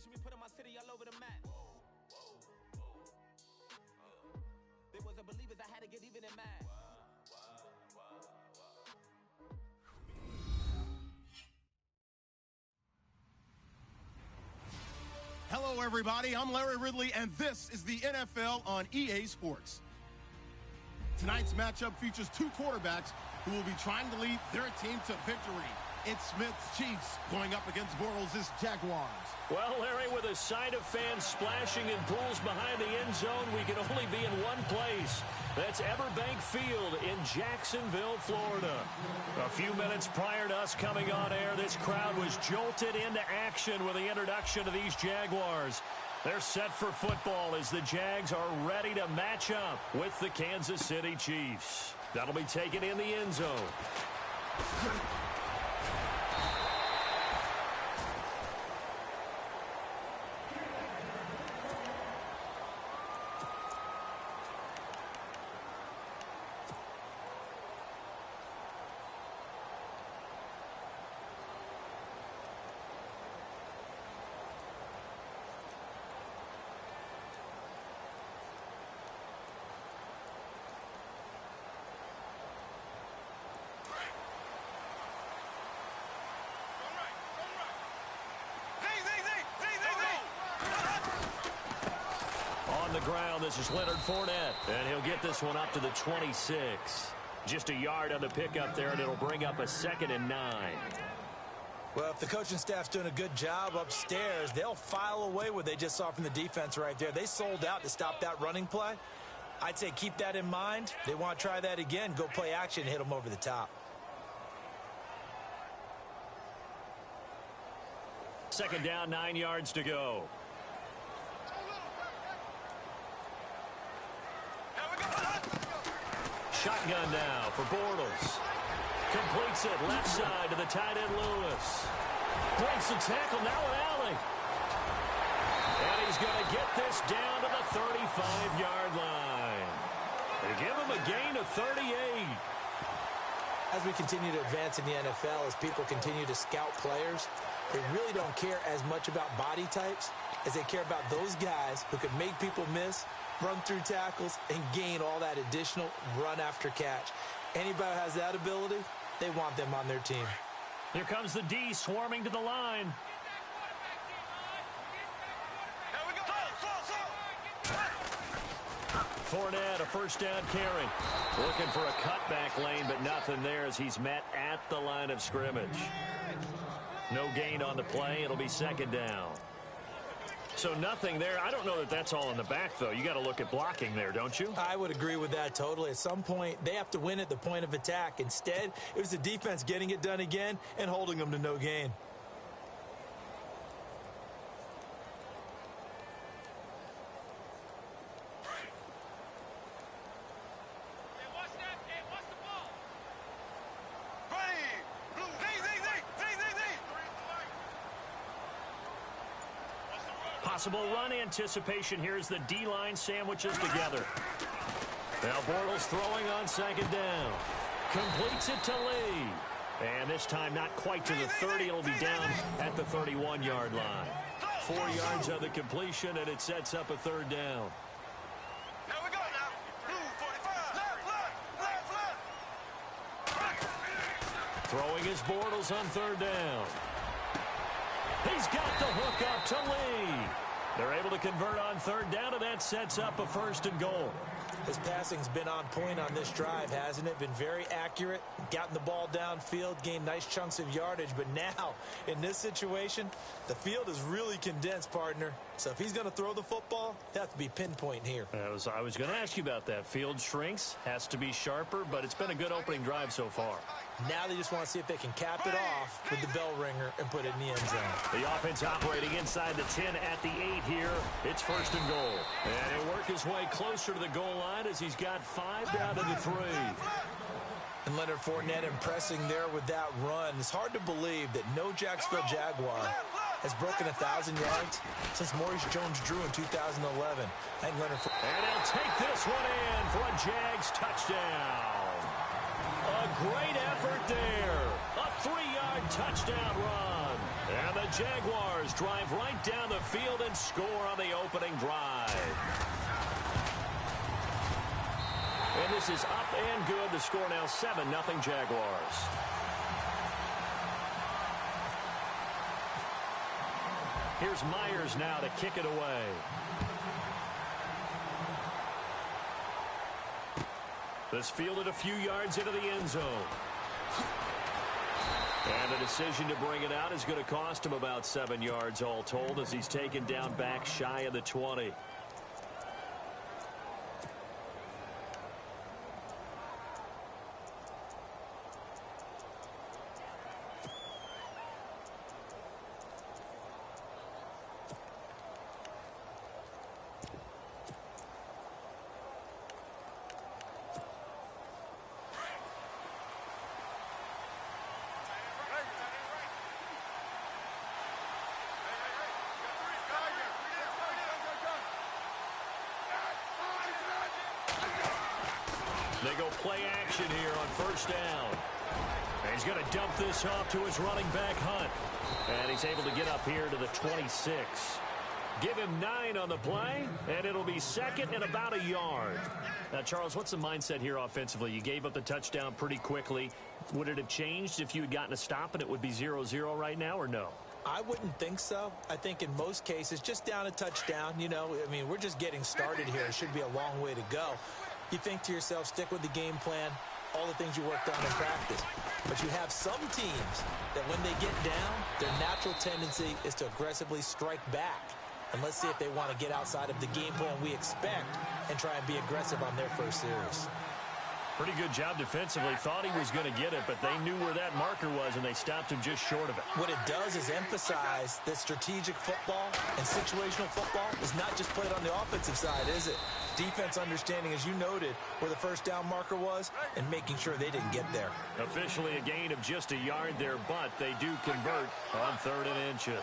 watching me put my city all over the map. There was a believers, I had to get even in mad. Hello, everybody. I'm Larry Ridley, and this is the NFL on EA Sports. Tonight's matchup features two quarterbacks who will be trying to lead their team to victory. It's Smith's Chiefs going up against Bortles' Jaguars. Well, Larry, with a sight of fans splashing in pools behind the end zone, we can only be in one place. That's Everbank Field in Jacksonville, Florida. A few minutes prior to us coming on air, this crowd was jolted into action with the introduction of these Jaguars. They're set for football as the Jags are ready to match up with the Kansas City Chiefs. That'll be taken in the end zone. On the ground, this is Leonard Fournette, and he'll get this one up to the 26. Just a yard on the pickup there, and it'll bring up a 2nd and 9. Well, if the coaching staff's doing a good job upstairs, they'll file away what they just saw from the defense right there. They sold out to stop that running play. I'd say keep that in mind. They want to try that again, go play action, hit them over the top. 2nd down, 9 yards to go. Shotgun now for Bortles. Completes it left side to the tight end Lewis. Breaks the tackle now with Allen. And he's going to get this down to the 35-yard line. They give him a gain of 38. As we continue to advance in the NFL, as people continue to scout players, they really don't care as much about body types as they care about those guys who can make people miss, run through tackles, and gain all that additional run after catch. Anybody who has that ability, they want them on their team. Here comes the D swarming to the line. Fournette, a first down carry. Looking for a cutback lane, but nothing there as he's met at the line of scrimmage. No gain on the play. It'll be 2nd down. So nothing there. I don't know that that's all in the back, though. You got to look at blocking there, don't you? I would agree with that totally. At some point, they have to win at the point of attack. Instead, it was the defense getting it done again and holding them to no gain. Possible run anticipation here as the D-line sandwiches together. Now Bortles throwing on 2nd down. Completes it to Lee. And this time not quite to the 30. It'll be down at the 31-yard line. 4 yards on the completion, and it sets up a 3rd down. Now we go now. Blue 45. Left. Throwing his Bortles on 3rd down. He's got the hook up to Lee. They're able to convert on 3rd down, and that sets up a 1st and goal. His passing's been on point on this drive, hasn't it? Been very accurate, gotten the ball downfield, gained nice chunks of yardage. But now, in this situation, the field is really condensed, partner. So if he's going to throw the football, they have to be pinpoint here. I was going to ask you about that. Field shrinks, has to be sharper, but it's been a good opening drive so far. Now they just want to see if they can cap it off with the bell ringer and put it in the end zone. The offense operating inside the 10 at the 8 here. It's 1st and goal. And he'll work his way closer to the goal line as he's got 5 down to the 3. And Leonard Fournette impressing there with that run. It's hard to believe that no Jacksonville Jaguar has broken 1,000 yards since Maurice Jones-Drew in 2011. And he'll take this one in for a Jags touchdown. A great effort there. A 3-yard touchdown run. And the Jaguars drive right down the field and score on the opening drive. And this is up and good. The score now 7-0 Jaguars. Here's Myers now to kick it away. This fielded a few yards into the end zone. And the decision to bring it out is going to cost him about 7 yards all told as he's taken down back shy of the 20. They go play action here on first down. And he's going to dump this off to his running back, Hunt. And he's able to get up here to the 26. Give him 9 on the play, and it'll be second and about a yard. Now, Charles, what's the mindset here offensively? You gave up the touchdown pretty quickly. Would it have changed if you had gotten a stop and it would be 0-0 right now, or no? I wouldn't think so. I think in most cases, just down a touchdown, you know, I mean, we're just getting started here. It should be a long way to go. You think to yourself, stick with the game plan, all the things you worked on in practice. But you have some teams that when they get down, their natural tendency is to aggressively strike back. And let's see if they want to get outside of the game plan we expect and try and be aggressive on their first series. Pretty good job defensively. Thought he was going to get it, but they knew where that marker was, and they stopped him just short of it. What it does is emphasize that strategic football and situational football is not just played on the offensive side, is it? Defense understanding, as you noted, where the first down marker was and making sure they didn't get there. Officially a gain of just a yard there, but they do convert on 3rd and inches.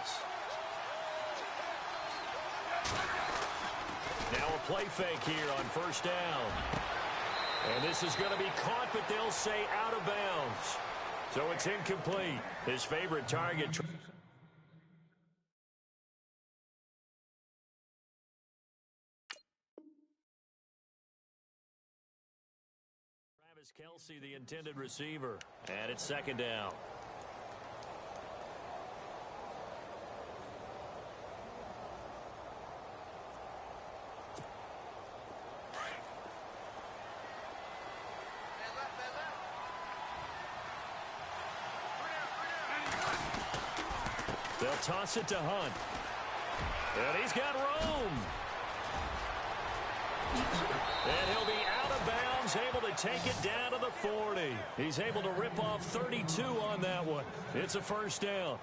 Now a play fake here on first down. And this is going to be caught, but they'll say out of bounds. So it's incomplete. His favorite target. Travis Kelce, the intended receiver. And it's second down. They'll toss it to Hunt. And he's got room. And he'll be out of bounds, able to take it down to the 40. He's able to rip off 32 on that one. It's a first down.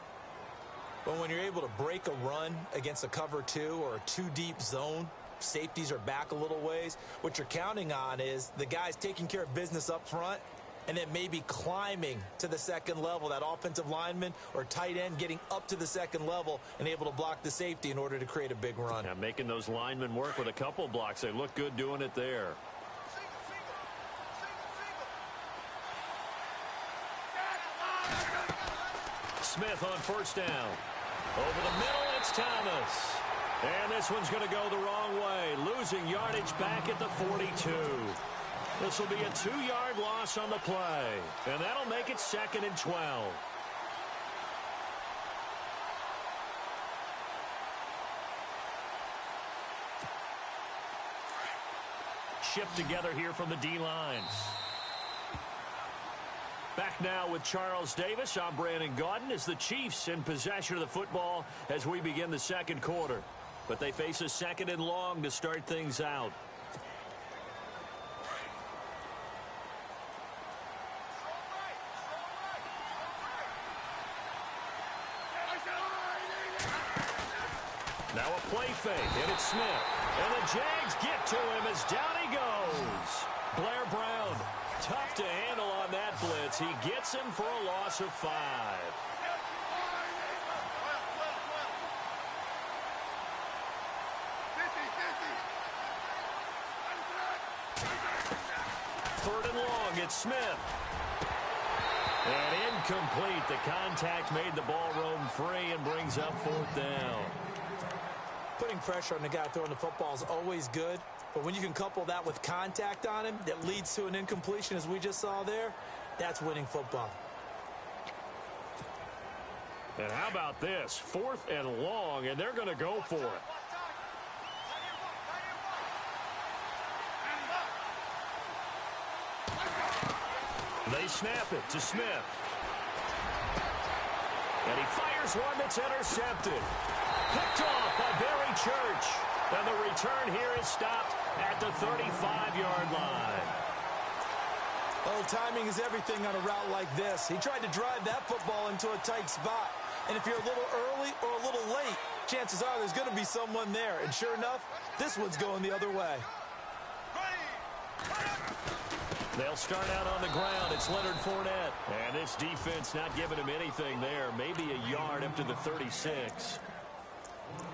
Well, when you're able to break a run against a cover 2 or a 2-deep zone, safeties are back a little ways. What you're counting on is the guys taking care of business up front and then maybe climbing to the second level, that offensive lineman or tight end getting up to the second level and able to block the safety in order to create a big run. Yeah, making those linemen work with a couple blocks. They look good doing it there. Smith on first down. Over the middle, it's Thomas. And this one's going to go the wrong way, losing yardage back at the 42. This will be a 2-yard loss on the play, and that'll make it 2nd and 12. Shift together here from the D-lines. Back now with Charles Davis. I'm Brandon Gaudin as the Chiefs in possession of the football as we begin the second quarter. But they face a 2nd and long to start things out. Now a play fake, and it's Smith. And the Jags get to him as down he goes. Blair Brown, tough to handle on that blitz. He gets him for a loss of 5. Third and long, it's Smith. And incomplete. The contact made the ball roam free and brings up 4th down. Putting pressure on the guy throwing the football is always good, but when you can couple that with contact on him that leads to an incompletion, as we just saw there, that's winning football. And how about this? 4th and long, and they're going to go for it. They snap it to Smith. And he fires one that's intercepted. Picked off by Barry Church. And the return here is stopped at the 35-yard line. Oh, timing is everything on a route like this. He tried to drive that football into a tight spot. And if you're a little early or a little late, chances are there's going to be someone there. And sure enough, this one's going the other way. They'll start out on the ground. It's Leonard Fournette. And this defense not giving him anything there. Maybe a yard up to the 36.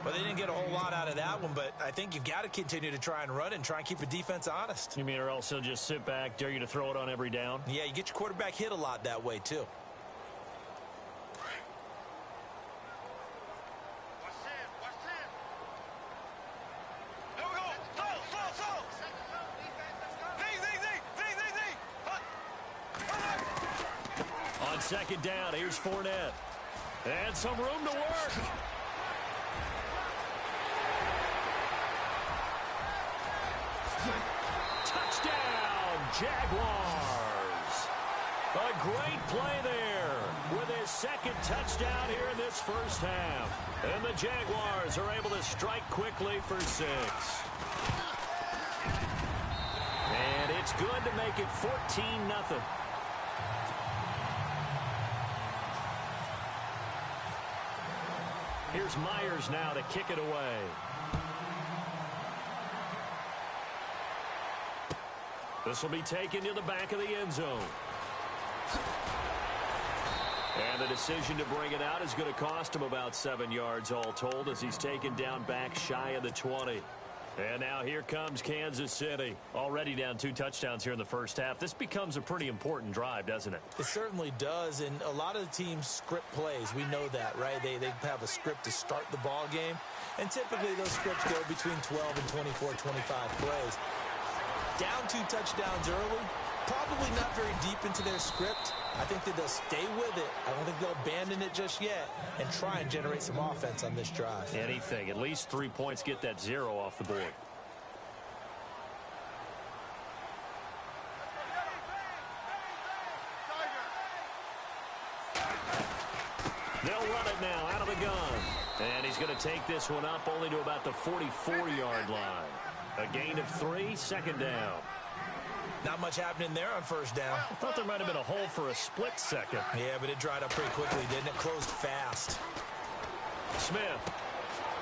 Well, they didn't get a whole lot out of that one, but I think you've got to continue to try and run and try and keep the defense honest. You mean or else he'll just sit back, dare you to throw it on every down? Yeah, you get your quarterback hit a lot that way, too. On 2nd down, here's Fournette. And some room to work. Touchdown, Jaguars. A great play there with his 2nd touchdown here in this first half. And the Jaguars are able to strike quickly for 6. And it's good to make it 14-0. Here's Myers now to kick it away. This will be taken to the back of the end zone. And the decision to bring it out is going to cost him about 7 yards all told as he's taken down back shy of the 20. And now here comes Kansas City. Already down 2 touchdowns here in the first half. This becomes a pretty important drive, doesn't it? It certainly does, and a lot of the teams script plays. We know that, right? They have a script to start the ball game, and typically those scripts go between 12 and 24, 25 plays. Down 2 touchdowns early, probably not very deep into their script. I think that they'll stay with it. I don't think they'll abandon it just yet and try and generate some offense on this drive. Anything. At least 3 points, get that 0 off the board. They'll run it now out of the gun. And he's going to take this one up only to about the 44-yard line. A gain of 3, 2nd down. Not much happening there on 1st down. I thought there might have been a hole for a split second. Yeah, but it dried up pretty quickly, didn't it? Closed fast. Smith.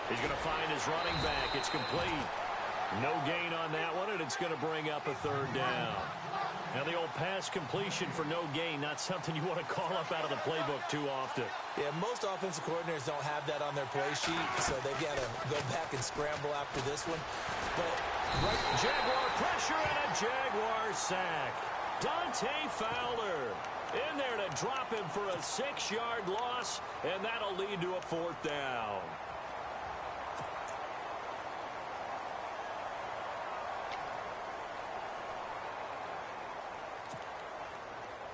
He's going to find his running back. It's complete. No gain on that one, and it's going to bring up a 3rd down. Now, the old pass completion for no gain, not something you want to call up out of the playbook too often. Yeah, most offensive coordinators don't have that on their play sheet, so they've got to go back and scramble after this one. But right, Jaguar pressure and a Jaguar sack. Dante Fowler in there to drop him for a 6-yard loss, and that'll lead to a 4th down.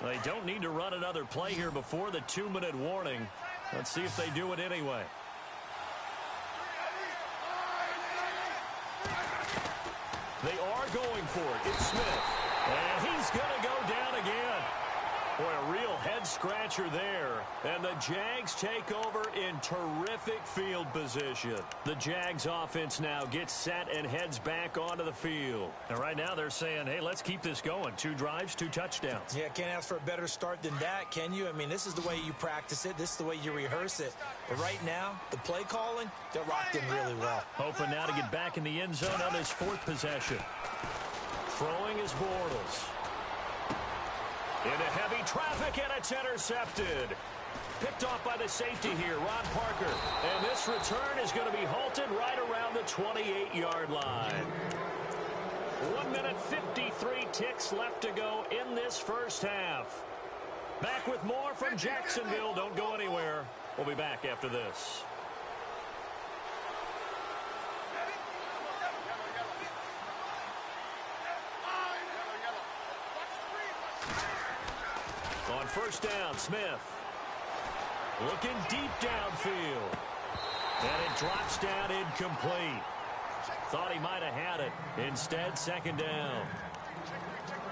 They don't need to run another play here before the 2-minute warning. Let's see if they do it anyway. They are going for it. It's Smith. And he's going to go down again. Boy, a real head-scratcher there. And the Jags take over in terrific field position. The Jags offense now gets set and heads back onto the field. And right now they're saying, hey, let's keep this going. 2 drives, 2 touchdowns. Yeah, can't ask for a better start than that, can you? I mean, this is the way you practice it. This is the way you rehearse it. But right now, the play calling, they're locked in really well. Hoping now to get back in the end zone on his 4th possession. Throwing is Bortles. Into heavy traffic, and it's intercepted. Picked off by the safety here, Ron Parker. And this return is going to be halted right around the 28-yard line. 1 minute, 53 ticks left to go in this first half. Back with more from Jacksonville. Don't go anywhere. We'll be back after this. On first down, Smith. Looking deep downfield. And it drops down incomplete. Thought he might have had it. Instead, second down.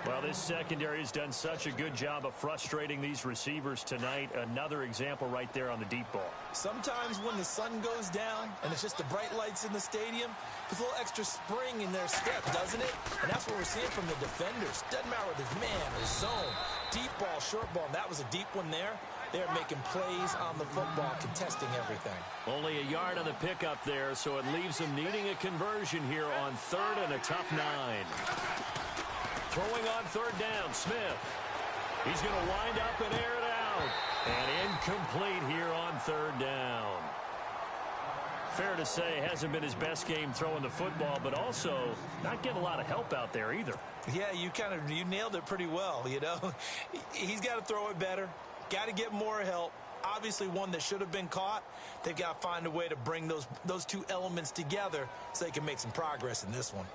Well, this secondary has done such a good job of frustrating these receivers tonight. Another example right there on the deep ball. Sometimes when the sun goes down and it's just the bright lights in the stadium, there's a little extra spring in their step, doesn't it? And that's what we're seeing from the defenders. Doesn't matter whether it's man or zone, deep ball, short ball. And that was a deep one there. They're making plays on the football, contesting everything. Only a yard on the pickup there, so it leaves them needing a conversion here on third and a tough 9. Throwing on third down, Smith. He's going to wind up and air it out. And incomplete here on third down. Fair to say, hasn't been his best game throwing the football, but also not getting a lot of help out there either. Yeah, you nailed it pretty well, you know. He's got to throw it better. Got to get more help. Obviously one that should have been caught. They've got to find a way to bring those two elements together so they can make some progress in this one.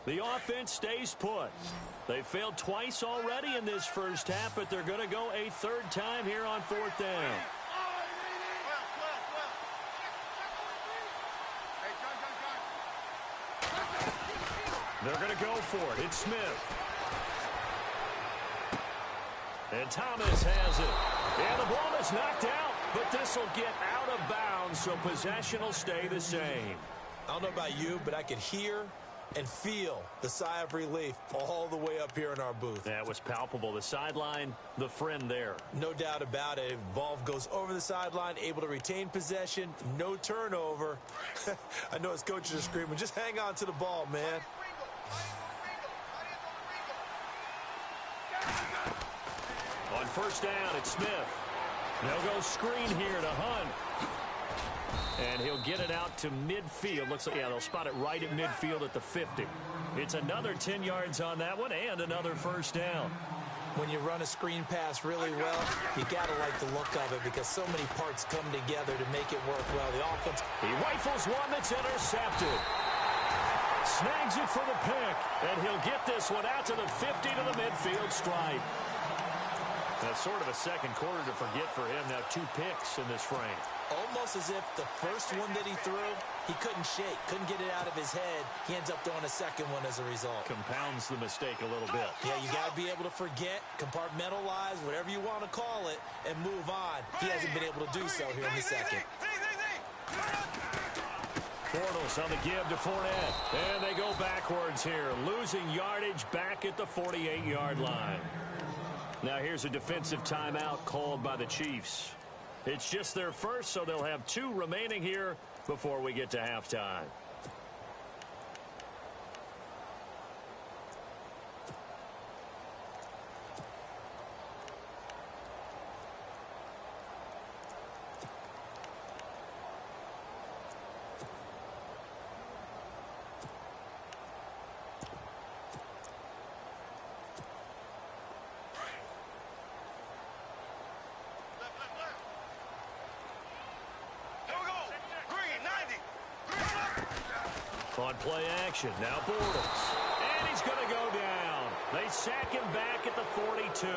The offense stays put. They failed twice already in this first half, but they're going to go a third time here on fourth down. They're going to go for it. It's Smith. And Thomas has it. And the ball is knocked out, but this will get out of bounds, so possession will stay the same. I don't know about you, but I could hear and feel the sigh of relief all the way up here in our booth. That was palpable. The sideline, the friend there. No doubt about it. Ball goes over the sideline, able to retain possession, no turnover. I know his coaches are screaming, just hang on to the ball, man. On first down, it's Smith. They'll go screen here to Hunt. And he'll get it out to midfield. Looks like, yeah, they'll spot it right at midfield at the 50. It's another 10 yards on that one and another first down. When you run a screen pass really well, you got to like the look of it because so many parts come together to make it work well. The offense. He rifles one that's intercepted. Snags it for the pick. And he'll get this one out to the 50 to the midfield stripe. That's sort of a second quarter to forget for him. Now 2 picks in this frame. Almost as if the first one that he threw, he couldn't shake, couldn't get it out of his head. He ends up throwing a second one as a result. Compounds the mistake a little bit. Yeah, you got to be able to forget, compartmentalize, whatever you want to call it, and move on. He hasn't been able to do so here in the second. Bortles on the give to Fournette. And they go backwards here, losing yardage back at the 48-yard line. Now here's a defensive timeout called by the Chiefs. It's just their first, so they'll have 2 remaining here before we get to halftime. On play action, now Bortles. And he's going to go down. They sack him back at the 42.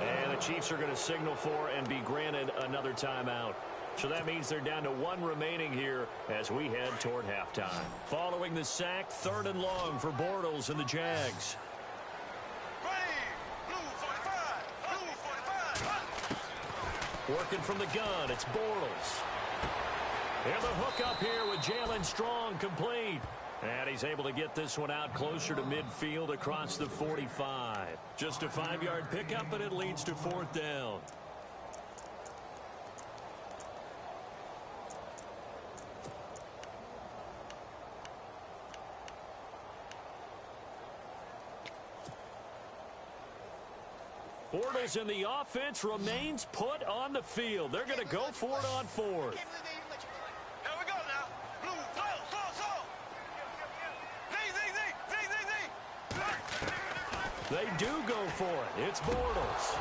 And the Chiefs are going to signal for and be granted another timeout. So that means they're down to 1 remaining here as we head toward halftime. Following the sack, 3rd and long for Bortles and the Jags. Working from the gun, it's Bortles. And the hook up here with Jalen Strong complete. And he's able to get this one out closer to midfield across the 45. Just a 5-yard pickup, and it leads to 4th down. Bortles in the offense remains put on the field. They're going to go for it on 4th. Here we go They do go for it. It's Bortles.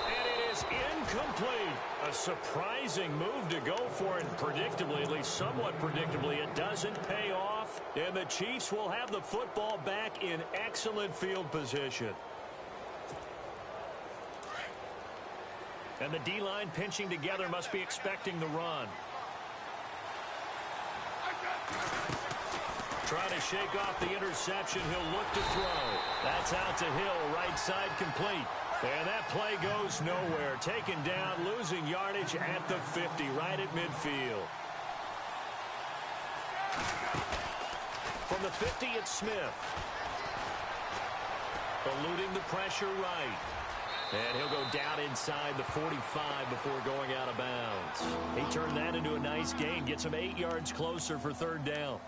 And it is incomplete. A surprising move to go for it. Predictably, at least somewhat predictably, it doesn't pay off. And the Chiefs will have the football back in excellent field position. And the D-line pinching together must be expecting the run. Trying to shake off the interception. He'll look to throw. That's out to Hill, right side complete. And that play goes nowhere. Taken down, losing yardage at the 50, right at midfield. From the 50, it's Smith. Eluding the pressure right. And he'll go down inside the 45 before going out of bounds. He turned that into a nice gain. Gets him 8 yards closer for third down.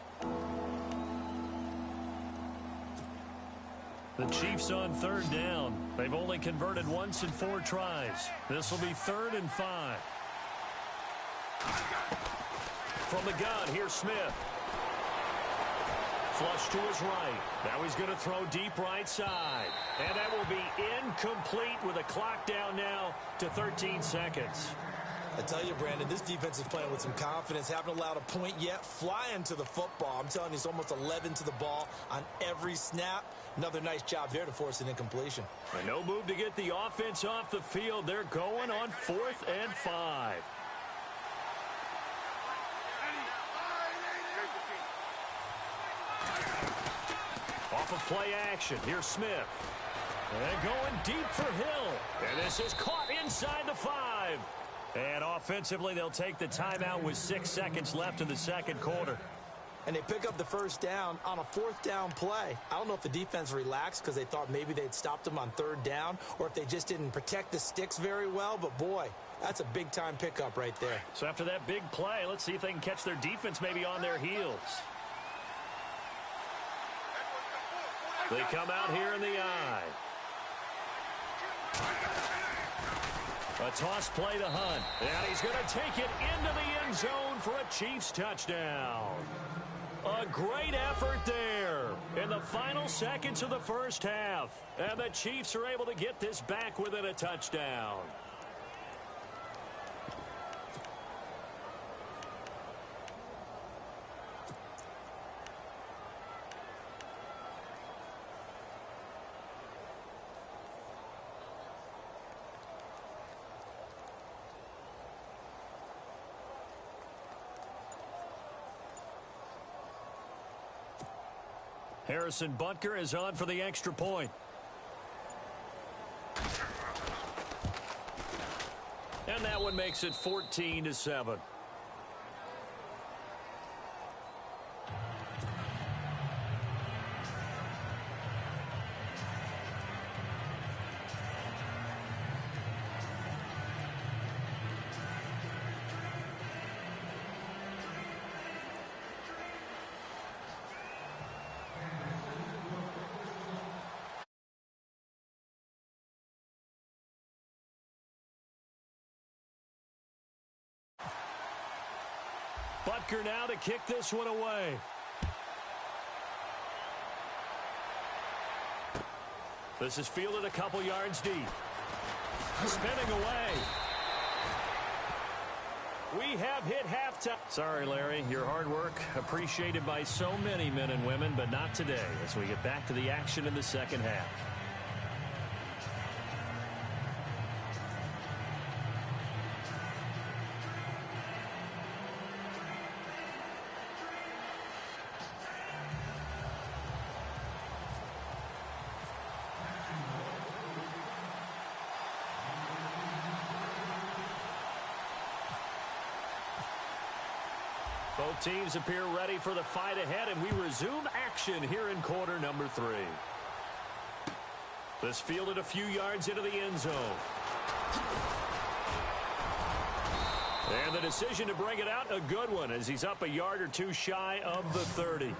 The Chiefs on third down. They've only converted once in 4 tries. This will be 3rd and 5. From the gun, here's Smith. Flush to his right. Now he's going to throw deep right side. And that will be incomplete with a clock down now to 13 seconds. I tell you, Brandon, this defense is playing with some confidence. Haven't allowed a point yet. Flying to the football. I'm telling you, it's almost 11 to the ball on every snap. Another nice job there to force an incompletion. And no move to get the offense off the field. They're going on 4th and 5. Off of play action. Here's Smith. And going deep for Hill. And this is caught inside the 5. And offensively, they'll take the timeout with 6 seconds left in the second quarter. And they pick up the first down on a 4th down play. I don't know if the defense relaxed because they thought maybe they'd stopped them on 3rd down or if they just didn't protect the sticks very well. But, boy, that's a big-time pickup right there. So after that big play, let's see if they can catch their defense maybe on their heels. They come out here in the eye. A toss play to Hunt. And he's going to take it into the end zone for a Chiefs touchdown. A great effort there in the final seconds of the first half. And the Chiefs are able to get this back within a touchdown. Harrison Butker is on for the extra point. And that one makes it 14-7. Butker now to kick this one away. This is fielded a couple yards deep. Spinning away. We have hit halftime. Sorry, Larry. Your hard work appreciated by so many men and women, but not today as we get back to the action in the second half. Both teams appear ready for the fight ahead, and we resume action here in quarter number 3. This fielded a few yards into the end zone. And the decision to bring it out, a good one, as he's up a yard or two shy of the 30.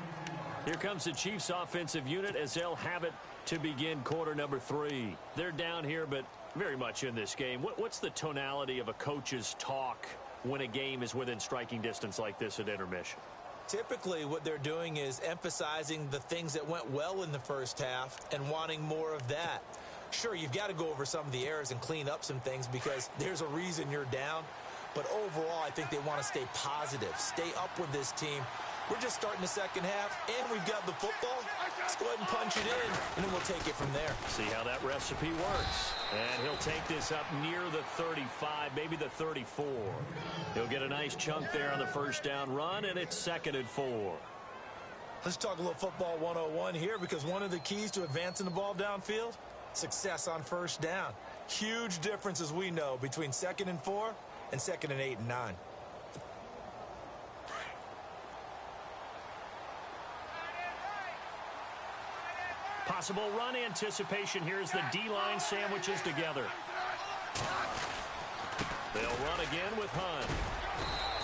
Here comes the Chiefs offensive unit as they'll have it to begin quarter number 3. They're down here, but very much in this game. What's the tonality of a coach's talk when a game is within striking distance like this at intermission? Typically, what they're doing is emphasizing the things that went well in the first half and wanting more of that. Sure, you've got to go over some of the errors and clean up some things because there's a reason you're down. But overall, I think they want to stay positive, stay up with this team. We're just starting the second half, and we've got the football. Let's go ahead and punch it in, and then we'll take it from there. See how that recipe works. And he'll take this up near the 35, maybe the 34. He'll get a nice chunk there on the first down run, and it's 2nd and 4. Let's talk a little football 101 here, because one of the keys to advancing the ball downfield, success on first down. Huge difference, as we know, between 2nd and 4 and 2nd and 8 and 9. Possible run anticipation. Here's the D-line sandwiches together. They'll run again with Hunt.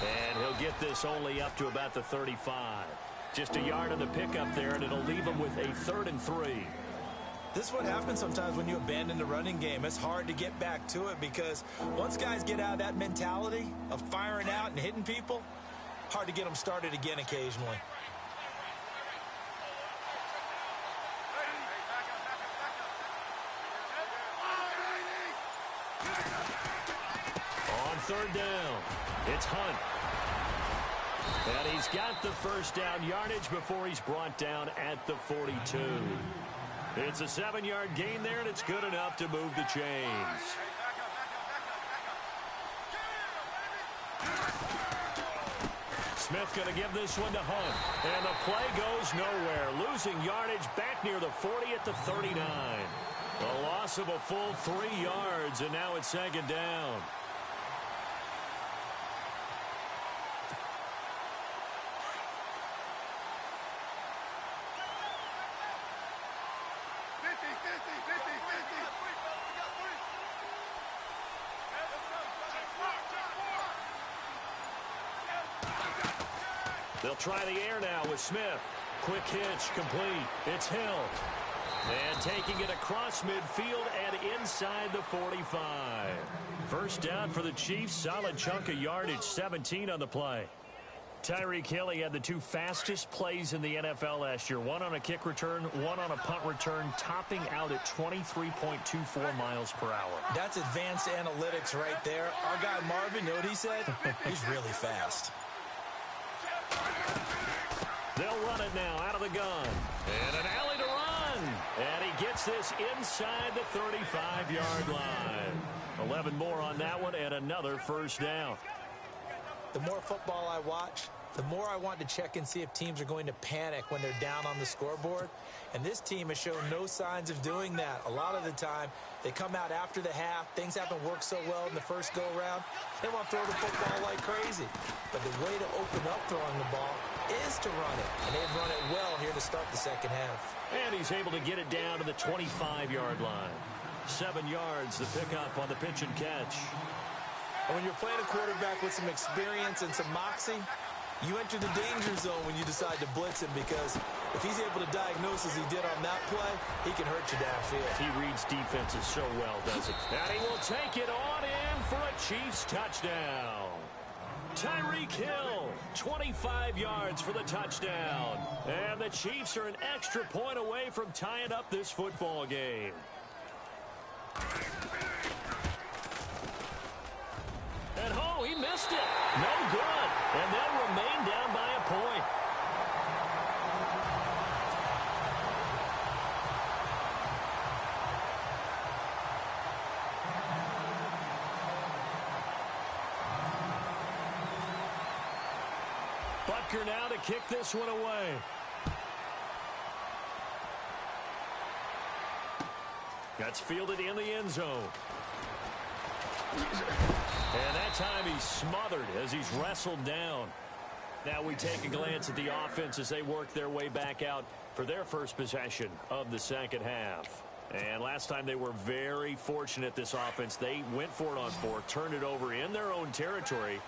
And he'll get this only up to about the 35. Just a yard on the pickup there, and it'll leave him with a 3rd and 3. This is what happens sometimes when you abandon the running game. It's hard to get back to it because once guys get out of that mentality of firing out and hitting people, hard to get them started again occasionally. On 3rd down, it's Hunt. And he's got the first down yardage before he's brought down at the 42. It's a 7-yard gain there, and it's good enough to move the chains. Smith going to give this one to Hunt. And the play goes nowhere. Losing yardage back near the 40 at the 39. A loss of a full 3 yards, and now it's 2nd down. They'll try the air now with Smith. Quick hitch, complete. It's Hill. And taking it across midfield and inside the 45. First down for the Chiefs. Solid chunk of yardage, 17 on the play. Tyreek Hill, he had the 2 fastest plays in the NFL last year. One on a kick return, one on a punt return, topping out at 23.24 miles per hour. That's advanced analytics right there. Our guy Marvin, you know what he said? He's really fast. They'll run it now out of the gun. And an alley to run. And he gets this inside the 35-yard line. 11 more on that one and another first down. The more football I watch, the more I want to check and see if teams are going to panic when they're down on the scoreboard. And this team has shown no signs of doing that. A lot of the time, they come out after the half. Things haven't worked so well in the first go-around. They want to throw the football like crazy. But the way to open up throwing the ball is to run it. And they've run it well here to start the second half. And he's able to get it down to the 25-yard line. 7 yards, the pickup on the pitch and catch. And when you're playing a quarterback with some experience and some moxie, you enter the danger zone when you decide to blitz him, because if he's able to diagnose as he did on that play, he can hurt you downfield. He reads defenses so well, does he? And he will take it on in for a Chiefs touchdown. Tyreek Hill, 25 yards for the touchdown. And the Chiefs are an extra point away from tying up this football game. And oh, he missed it. No good. And they'll remain down by a point. Butker now to kick this one away. That's fielded in the end zone. And that time he's smothered as he's wrestled down. Now we take a glance at the offense as they work their way back out for their first possession of the second half. And last time they were very fortunate, this offense. They went for it on 4, turned it over in their own territory,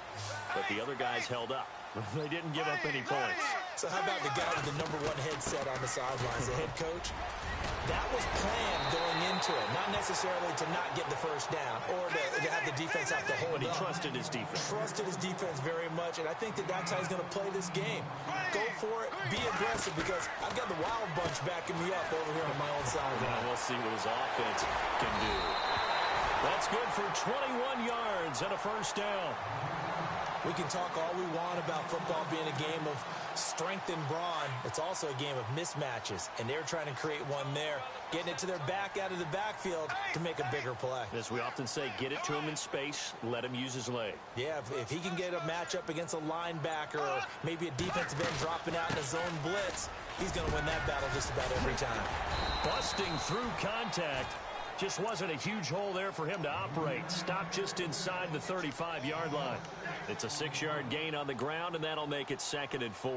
but the other guys held up. They didn't give up any points. So how about the guy with the #1 headset on the sidelines, the head coach? That was planned going into it, not necessarily to not get the first down or to have the defense have to hold But he up. trusted his defense. Trusted his defense very much, and I think that's how he's going to play this game. Go for it, be aggressive, because I've got the wild bunch backing me up over here on my own side. Now we'll see what his offense can do. That's good for 21 yards and a first down. We can talk all we want about football being a game of strength and brawn. It's also a game of mismatches, and they're trying to create one there, getting it to their back out of the backfield to make a bigger play. As we often say, get it to him in space, let him use his leg. Yeah, if he can get a matchup against a linebacker or maybe a defensive end dropping out in a zone blitz, he's going to win that battle just about every time. Busting through contact. Just wasn't a huge hole there for him to operate. Stopped just inside the 35-yard line. It's a 6-yard gain on the ground, and that'll make it 2nd and 4.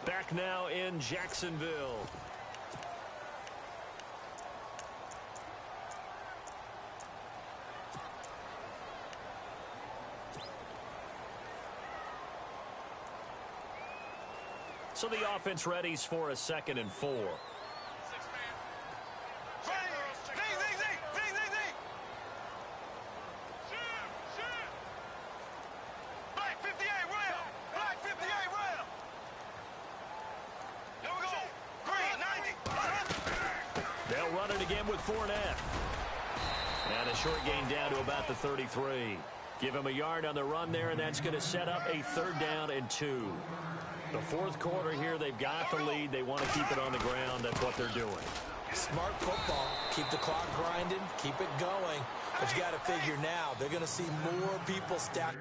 Back now in Jacksonville. So the offense readies for a 2nd and 4. Black 58 rail. Black 58 rail. Here we go. Green 90. They'll run it again with Fournette. And a short gain down to about the 33. Give him a yard on the run there, and that's going to set up a 3rd down and 2. The 4th quarter here, they've got the lead. They want to keep it on the ground. That's what they're doing. Smart football. Keep the clock grinding. Keep it going. But you got to figure now, they're going to see more people stacked.